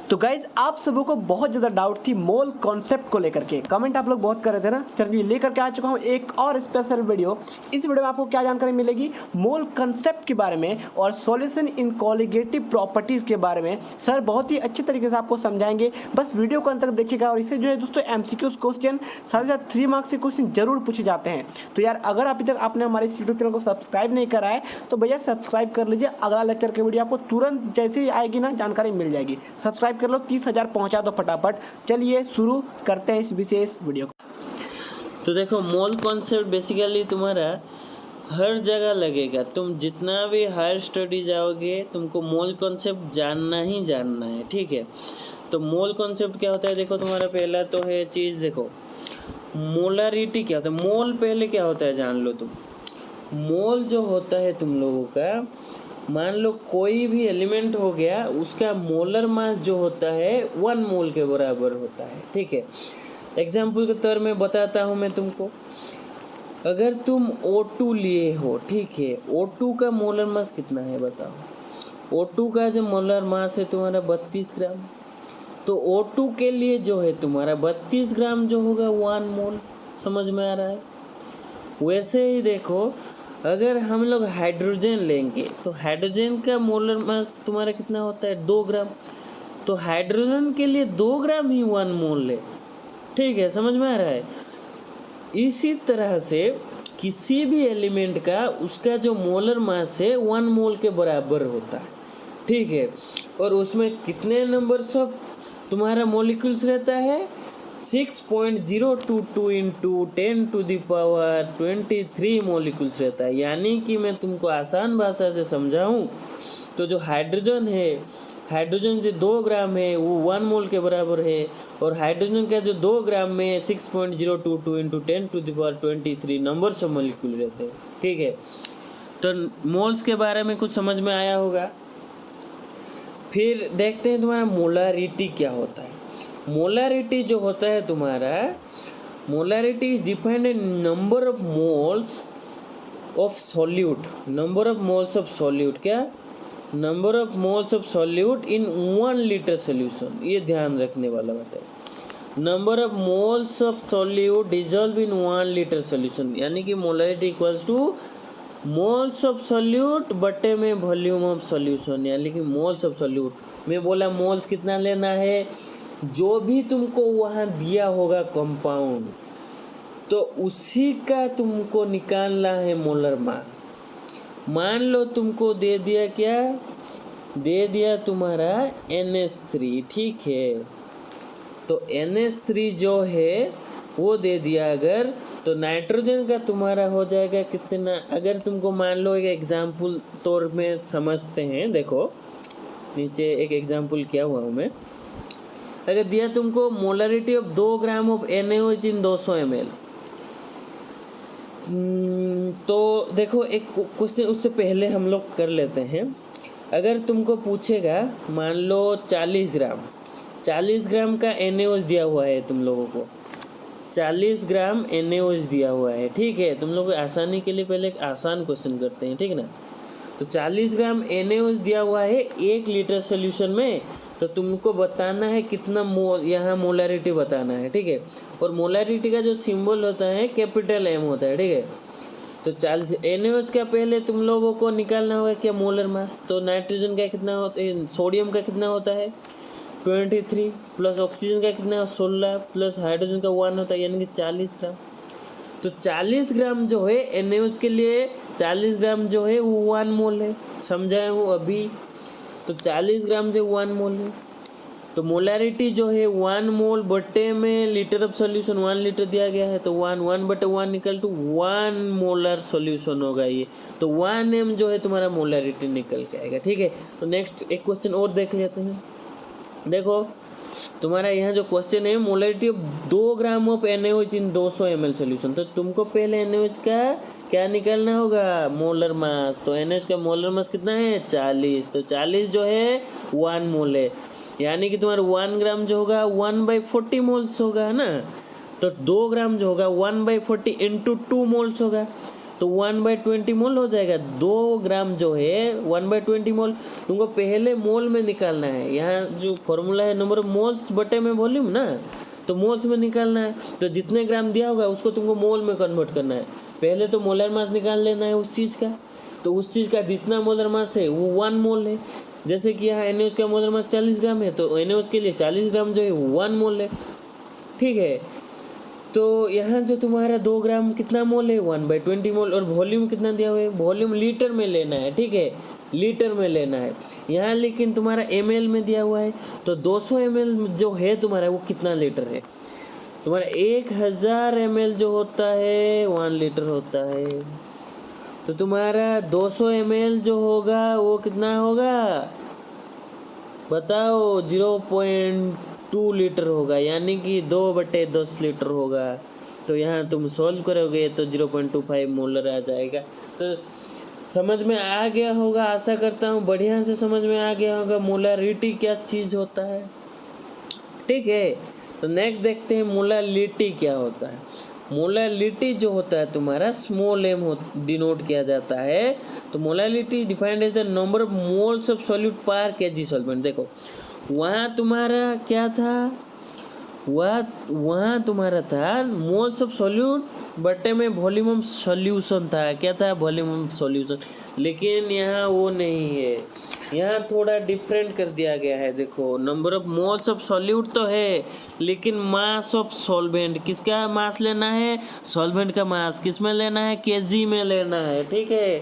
तो गाइज आप सबों को बहुत ज़्यादा डाउट थी मोल कॉन्सेप्ट को लेकर के, कमेंट आप लोग बहुत कर रहे थे ना। चलिए लेकर के आ चुका हूँ एक और स्पेशल वीडियो। इस वीडियो में आपको क्या जानकारी मिलेगी मोल कॉन्सेप्ट के बारे में और सॉल्यूशन इन कॉलिगेटिव प्रॉपर्टीज़ के बारे में। सर बहुत ही अच्छी तरीके से आपको समझाएंगे, बस वीडियो को अंत तक देखिएगा। और इससे जो है दोस्तों MCQs क्वेश्चन साथ ही साथ 3 मार्क्स के क्वेश्चन जरूर पूछे जाते हैं। तो यार अगर अभी तक आपने हमारे इस यूट्यूब चैनल को सब्सक्राइब नहीं करा है तो भैया सब्सक्राइब कर लीजिए। अगला लेक्चर की वीडियो आपको तुरंत जैसे ही आएगी ना जानकारी मिल जाएगी। सब्सक्राइब कर लो, 30,000 पहुंचा दो फटाफट। चलिए शुरू करते हैं इस विशेष वीडियो को। तो देखो मोल कॉन्सेप्ट बेसिकली तुम्हारा हर जगह लगेगा। तुम जितना भी हायर स्टडी जाओगे तुमको मोल कॉन्सेप्ट जानना ही जानना है, ठीक है। तो मोल कॉन्सेप्ट क्या होता है, देखो तुम्हारा पहला तो है चीज़, देखो मोलारिटी क्या होता है। मोल पहले क्या होता है जान लो तुम। मोल जो होता है तुम लोगों का, मान लो कोई भी एलिमेंट हो गया, उसका मोलर मास जो होता है 1 मोल के बराबर होता है, ठीक है। एग्जाम्पल के तौर में बताता हूँ मैं तुमको। अगर तुम O2 लिए हो, ठीक है, O2 का मोलर मास कितना है बताओ। O2 का जो मोलर मास है तुम्हारा 32 ग्राम। तो O2 के लिए जो है तुम्हारा 32 ग्राम जो होगा 1 मोल। समझ में आ रहा है। वैसे ही देखो अगर हम लोग हाइड्रोजन लेंगे तो हाइड्रोजन का मोलर मास तुम्हारा कितना होता है 2 ग्राम। तो हाइड्रोजन के लिए 2 ग्राम ही 1 मोल है, ठीक है। समझ में आ रहा है। इसी तरह से किसी भी एलिमेंट का उसका जो मोलर मास है 1 मोल के बराबर होता है, ठीक है। और उसमें कितने नंबर्स ऑफ तुम्हारा मॉलिक्यूल्स रहता है 6.022 into 10 to the power 23 molecules रहता है। यानी कि मैं तुमको आसान भाषा से समझाऊं तो जो हाइड्रोजन है, हाइड्रोजन जो 2 ग्राम है वो 1 मोल के बराबर है। और हाइड्रोजन का जो 2 ग्राम में 6.022 into 10 to the power 23 numbers of molecule रहते हैं, ठीक है। तो मोल्स के बारे में कुछ समझ में आया होगा। फिर देखते हैं तुम्हारा मोलारिटी क्या होता है। मोलारिटी जो होता है तुम्हारा, molarity is defined in number of moles of solute. Number of moles of solute, क्या number of moles of solute in 1 litre solution. ये ध्यान रखने वाला बात है। Number of moles of solute dissolve in 1 litre solution, यानी कि molarity equals to moles of solute बटे में वॉल्यूम ऑफ सॉल्यूशन, यानी कि मोल्स ऑफ सॉल्यूट। मैं बोला मोल्स कितना लेना है, जो भी तुमको वहाँ दिया होगा कंपाउंड तो उसी का तुमको निकालना है मोलर मास। मान लो तुमको दे दिया, क्या दे दिया तुम्हारा NH3, ठीक है। तो NH3 जो है वो दे दिया अगर, तो नाइट्रोजन का तुम्हारा हो जाएगा कितना। अगर तुमको मान लो एक एग्जाम्पल तौर में समझते हैं, देखो नीचे एक एग्जाम्पल किया हुआ हूँ मैं। अगर दिया तुमको molarity of 2 gram of NaOH in 200 ml, तो देखो एक क्वेश्चन उससे पहले हम लोग कर लेते हैं। अगर तुमको पूछेगा मान लो 40 ग्राम का NaOH दिया हुआ है तुम लोगों को, 40 ग्राम NaOH दिया हुआ है, ठीक है। तुम लोग आसानी के लिए पहले एक आसान क्वेश्चन करते हैं, ठीक है ना। तो 40 ग्राम NaOH दिया हुआ है 1 लीटर सोल्यूशन में, तो तुमको बताना है कितना मोल, यहाँ मोलारिटी बताना है, ठीक है। और मोलारिटी का जो सिंबल होता है कैपिटल M होता है, ठीक है। तो 40 NaOH का पहले तुम लोगों को निकालना होगा क्या मोलर मास। तो नाइट्रोजन का कितना होता है, सोडियम का कितना होता है 23 प्लस ऑक्सीजन का कितना 16 प्लस हाइड्रोजन का 1 होता है, यानी कि 40 ग्राम। तो 40 ग्राम जो है NaOH के लिए 40 ग्राम जो है वो 1 मोल है, समझाया हूँ अभी। तो 40 ग्राम से 1 मोल है, तो मोलारिटी जो है 1 मोल बटे में लीटर ऑफ सॉल्यूशन 1 लीटर दिया गया है, तो 1 बटे 1 निकल टू 1 मोलर सॉल्यूशन होगा ये। तो 1 m जो है तुम्हारा मोलारिटी निकल के आएगा, ठीक है। तो नेक्स्ट एक क्वेश्चन और देख लेते हैं। देखो तुम्हारा यहाँ जो क्वेश्चन है molarity of 2 gram of NaOH in 200 ml solution, तो तुमको पहले NaOH का क्या निकालना होगा मोलर मास। तो NaOH का मोलर मास कितना है 40, तो 40 जो है 1 मोल है, यानी कि तुम्हारा 1 ग्राम जो होगा 1/40 मोल्स होगा ना। तो 2 ग्राम जो होगा 1/40 इंटू 2 मोल्स होगा। तो तो 1/20 मोल हो जाएगा। 2 ग्राम जो है 1/20 मोल तुमको पहले मोल में निकालना है। यहाँ जो फॉर्मूला है नंबर ऑफ मोल्स बटे में वॉल्यूम ना, तो मोल्स में निकालना है। तो जितने ग्राम दिया होगा उसको तुमको मोल में कन्वर्ट करना है। पहले तो मोलर मास निकाल लेना है उस चीज़ का, तो उस चीज़ का जितना मोलर मास है वो 1 मोल है। जैसे कि यहाँ NaOH का मोलर मास 40 ग्राम है, तो NaOH के लिए 40 ग्राम जो है 1 मोल है, ठीक है। तो यहाँ जो तुम्हारा 2 ग्राम कितना मोल है 1/20 मोल, और वॉल्यूम कितना दिया हुआ है, वॉल्यूम लीटर में लेना है, ठीक है, लीटर में लेना है। यहाँ लेकिन तुम्हारा ml में दिया हुआ है, तो 200 ml जो है तुम्हारा वो कितना लीटर है, तुम्हारा 1000 ml जो होता है 1 लीटर होता है। तो तुम्हारा 200 ml जो होगा वो कितना होगा बताओ, 0.2 लीटर होगा, यानी कि 2/10 लीटर होगा। तो यहाँ तुम सॉल्व करोगे तो 0.25 मोलर आ जाएगा। तो समझ में आ गया होगा, आशा करता हूँ बढ़िया से समझ में आ गया होगा मोलारिटी क्या चीज़ होता है, ठीक है। तो नेक्स्ट देखते हैं मोलालिटी क्या होता है। मोलालिटी जो होता है तुम्हारा स्मॉल m डिनोट किया जाता है। तो molality defined as the number of moles of solute per KG solvent. देखो वहाँ तुम्हारा क्या था, वहाँ तुम्हारा था मोल्स ऑफ सॉल्यूट बटे में वॉल्यूम ऑफ सॉल्यूशन था। क्या था, वॉल्यूम ऑफ सॉल्यूशन। लेकिन यहाँ वो नहीं है, यहाँ थोड़ा डिफरेंट कर दिया गया है। देखो number of moles of solute तो है, लेकिन मास ऑफ सॉल्वेंट, किसका मास लेना है, सॉल्वेंट का मास किस में लेना है, केजी में लेना है, ठीक है,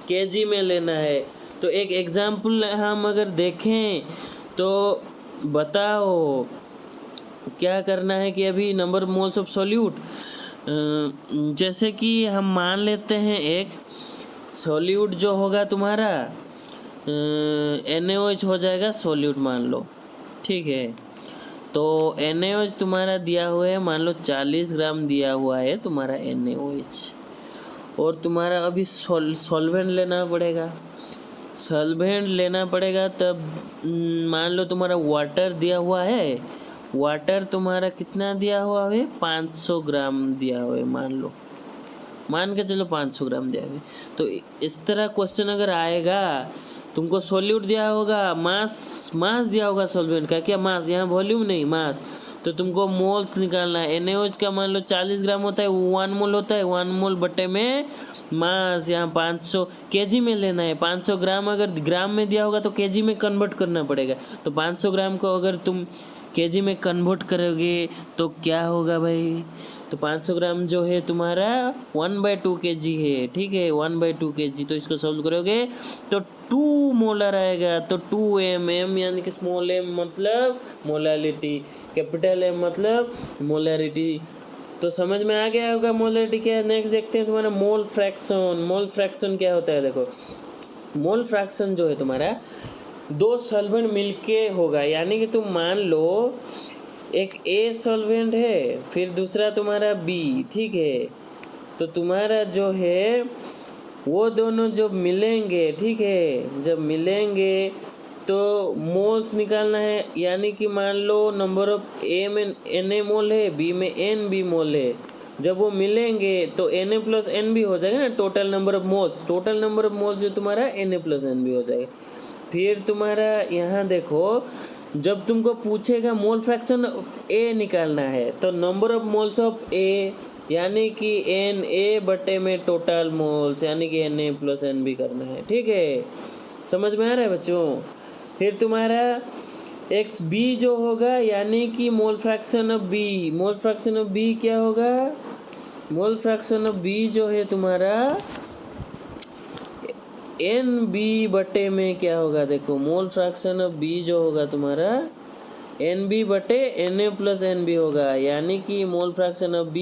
केजी में लेना है। तो एक एग्जाम्पल हम अगर देखें तो बताओ क्या करना है कि अभी number of moles of solute, जैसे कि हम मान लेते हैं एक सॉल्यूट जो होगा तुम्हारा NaOH हो जाएगा सॉल्यूट मान लो, ठीक है। तो NaOH तुम्हारा दिया हुआ है, मान लो 40 ग्राम दिया हुआ है तुम्हारा NaOH, और तुम्हारा अभी सॉल्वेंट लेना पड़ेगा, सॉल्वेंट लेना पड़ेगा। तब मान लो तुम्हारा वाटर दिया हुआ है, वाटर तुम्हारा कितना दिया हुआ है 500 ग्राम दिया हुआ है, मान के चलो 500 ग्राम दिया हुआ है। तो इस तरह क्वेश्चन अगर आएगा, तुमको सॉल्यूट दिया होगा, मास दिया होगा सॉल्वेंट का, क्या मास, यहाँ वॉल्यूम नहीं मास, तो तुमको मोल्स निकालना है। NaOH का मान लो 40 ग्राम होता है, 1 मोल होता है, 1 मोल बटे में मास, यहाँ 500 केजी में लेना है। 500 ग्राम अगर ग्राम में दिया होगा तो केजी में कन्वर्ट करना पड़ेगा। तो 500 ग्राम को अगर तुम केजी में कन्वर्ट करोगे तो क्या होगा भाई, तो 500 ग्राम जो है तुम्हारा 1/2 kg है, ठीक है, 1/2 kg। तो इसको सॉल्व करोगे तो 2 मोलर आएगा। तो 2 यानी कि स्मॉल m मतलब मोलालिटी, कैपिटल M मतलब मोलारिटी। तो समझ में आ गया होगा मोलारिटी क्या है। नेक्स्ट देखते हैं तुम्हारा मोल फ्रैक्शन। मोल फ्रैक्शन क्या होता है, देखो मोल फ्रैक्शन जो है तुम्हारा 2 सॉल्वेंट मिलके होगा, यानी कि तुम मान लो एक A सॉल्वेंट है, फिर दूसरा तुम्हारा B, ठीक है। तो तुम्हारा जो है वो दोनों जब मिलेंगे, ठीक है, जब मिलेंगे तो मोल्स निकालना है, यानी कि मान लो नंबर ऑफ A में Na मोल है, B में Nb मोल है। जब वो मिलेंगे तो Na प्लस Nb हो जाएगा ना, total number of moles, total number of moles जो तुम्हारा Na प्लस Nb हो जाएगा। फिर तुम्हारा यहाँ देखो, जब तुमको पूछेगा मोल फ्रैक्शन A निकालना है, तो number of moles of A यानी कि Na बटे में टोटल मोल्स, यानी कि Na प्लस Nb करना है, ठीक है, समझ में आ रहा है बच्चों। फिर तुम्हारा XB जो होगा, यानी कि mole fraction of B, mole fraction of B क्या होगा, मोल फ्रैक्शन ऑफ B जो है तुम्हारा NB बटे में क्या होगा, देखो मोल फ्रैक्शन ऑफ B जो होगा तुम्हारा NB बटे Na प्लस NB होगा, यानी कि mole fraction of B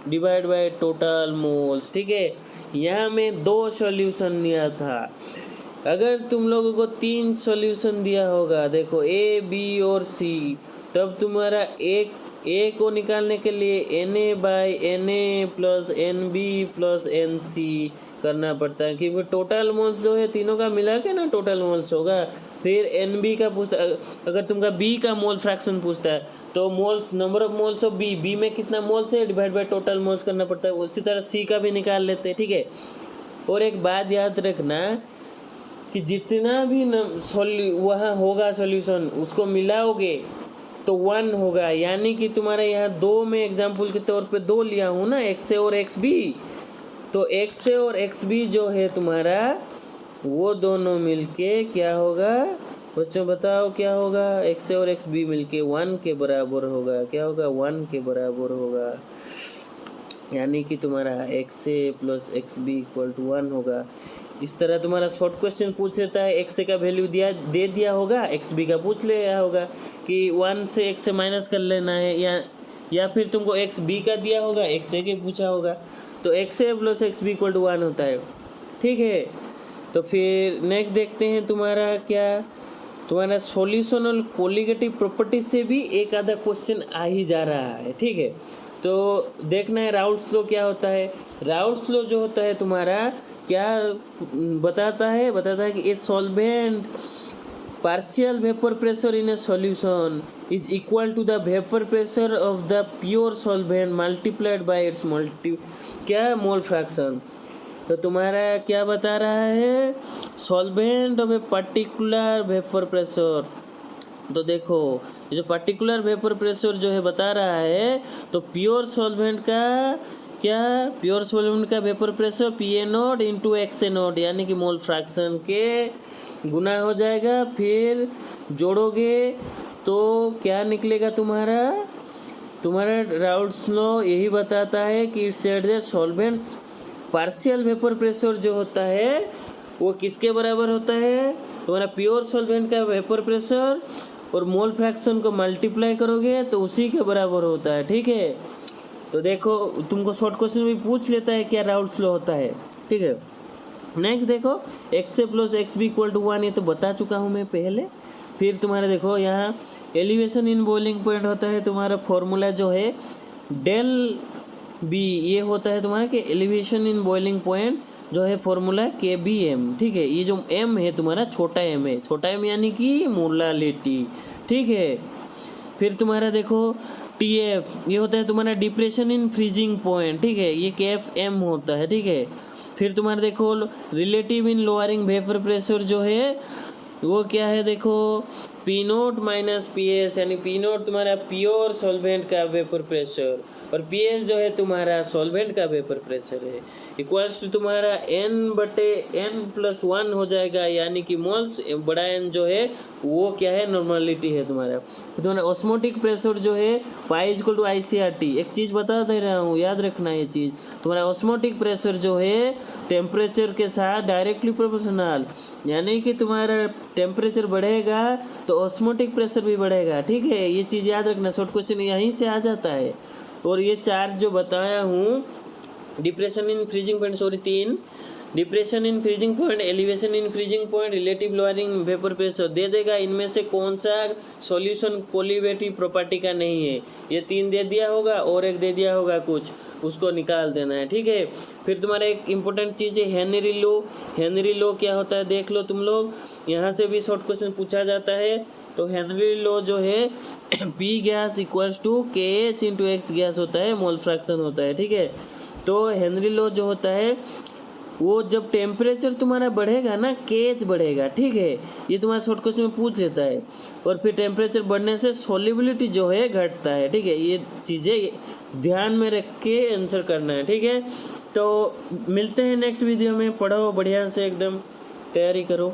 divide by total moles, ठीक है। यहाँ में 2 सॉल्यूशन दिया था, अगर तुम लोगों को 3 सॉल्यूशन दिया होगा, देखो A, B और C, तब तुम्हारा A को निकालने के लिए Na by Na plus NB plus NC करना पड़ता है, क्योंकि टोटल मोल्स जो है तीनों का मिला के ना टोटल मोल्स होगा। फिर NB का पूछता, अगर तुमका B का मोल फ्रैक्शन पूछता है तो mole number of moles of B में कितना मोल्स है डिवाइड बाय टोटल मोल्स करना पड़ता है। उसी तरह C का भी निकाल लेते हैं, ठीक है। और एक बात याद रखना कि जितना भी वहाँ होगा सॉल्यूशन उसको मिलाओगे तो 1 होगा, यानी कि तुम्हारा यहाँ 2 में एग्जाम्पल के तौर पे 2 लिया हूँ ना, XA और XB। तो XA और XB जो है तुम्हारा वो दोनों मिलके क्या होगा बच्चों, बताओ क्या होगा? XA और XB मिलके 1 के बराबर होगा। क्या होगा? 1 के बराबर होगा, यानी कि तुम्हारा XA plus XB equal to 1 होगा। इस तरह तुम्हारा शॉर्ट क्वेश्चन पूछ लेता है, XA का वैल्यू दे दिया होगा, XB का पूछ लिया होगा कि 1 से XA माइनस कर लेना है, या फिर तुमको XB का दिया होगा, XA के पूछा होगा, तो XA plus XB equal to 1 होता है, ठीक है। तो फिर नेक्स्ट देखते हैं तुम्हारा क्या, तुम्हारा सॉल्यूशनल कोलिगेटिव प्रॉपर्टी से भी एक आधा क्वेश्चन आ ही जा रहा है, ठीक है। तो देखना है राउल्ट्स लॉ क्या होता है। राउल्ट्स लॉ जो होता है तुम्हारा क्या बताता है कि a solvent partial vapor pressure in a solution is equal to the vapor pressure of the pure solvent multiplied by its क्या मोल फ्रैक्शन। तो तुम्हारा क्या बता रहा है, solvent of a particular vapour pressure. तो देखो ये जो पर्टिकुलर वेपर प्रेशर जो है बता रहा है, तो प्योर सॉल्वेंट का क्या, प्योर सॉल्वेंट का vapour pressure PA0 into XA0 यानी कि मोल फ्रैक्शन के गुना हो जाएगा, फिर जोड़ोगे तो क्या निकलेगा तुम्हारा राउल्ट्स लॉ यही बताता है कि it's at the solvents partial vapour pressure जो होता है वो किसके बराबर होता है, तुम्हारा प्योर सॉल्वेंट का वेपर प्रेशर और मोल फ्रैक्शन को मल्टीप्लाई करोगे तो उसी के बराबर होता है, ठीक है। तो देखो तुमको शॉर्ट क्वेश्चन भी पूछ लेता है क्या राउल्ट्स लॉ होता है, ठीक है। नेक्स्ट देखो XA plus XB equal to 1, ये तो बता चुका हूँ मैं पहले। फिर तुम्हारा देखो यहाँ एलिवेशन इन बॉइलिंग पॉइंट होता है, तुम्हारा फॉर्मूला जो है डेल बी, ये होता है तुम्हारा कि एलिवेशन इन बॉइलिंग पॉइंट जो है फॉर्मूला KBM, ठीक है। ये जो M है तुम्हारा छोटा m है, छोटा m यानी कि मोलालिटी, ठीक है। फिर तुम्हारा देखो TF ये होता है तुम्हारा डिप्रेशन इन फ्रीजिंग पॉइंट, ठीक है, ये KFM होता है, ठीक है। फिर तुम्हारा देखो रिलेटिव इन लोअरिंग वेपर प्रेशर जो है वो क्या है, देखो P0 माइनस PS, यानी P0 तुम्हारा प्योर सॉल्वेंट का वेपर प्रेशर और PS जो है तुम्हारा सॉल्वेंट का वेपर प्रेशर है, इक्वल्स टू तुम्हारा N/N+1 हो जाएगा, यानी कि मोल्स बड़ा N जो है वो क्या है, नॉर्मलिटी है तुम्हारा। तुम्हारा ऑस्मोटिक प्रेशर जो है π=ICRT। एक चीज़ बता दे रहा हूँ, याद रखना ये चीज़, तुम्हारा ऑस्मोटिक प्रेशर जो है टेम्परेचर के साथ डायरेक्टली प्रोपोर्शनल, यानी कि तुम्हारा टेम्परेचर बढ़ेगा तो ऑस्मोटिक प्रेशर भी बढ़ेगा, ठीक है। ये चीज़ याद रखना, शॉर्ट क्वेश्चन यहीं से आ जाता है। और ये चार जो बताया हूँ, depression in freezing point, sorry 3, depression in freezing point, elevation in freezing point, relative lowering vapour pressure दे देगा। इनमें से कौन सा सॉल्यूशन कोलिगेटिव प्रॉपर्टी का नहीं है, ये 3 दे दिया होगा और एक दे दिया होगा कुछ, उसको निकाल देना है, ठीक है। फिर तुम्हारा एक इम्पोर्टेंट चीज़ है हेनरी लॉ। हेनरी लॉ क्या होता है देख लो तुम लोग, यहाँ से भी शॉर्ट क्वेश्चन पूछा जाता है। तो हेनरी लॉ जो है P gas equals to KH into X gas होता है, मोल फ्रैक्शन होता है, ठीक है। तो हेनरी लॉ जो होता है वो जब टेम्परेचर तुम्हारा बढ़ेगा ना, KH बढ़ेगा, ठीक है, ये तुम्हारा शॉर्ट क्वेश्चन में पूछ लेता है। और फिर टेम्परेचर बढ़ने से सॉल्युबिलिटी जो है घटता है, ठीक है। ये चीज़ें ध्यान में रख के आंसर करना है, ठीक है। तो मिलते हैं नेक्स्ट वीडियो में, पढ़ो बढ़िया से, एकदम तैयारी करो।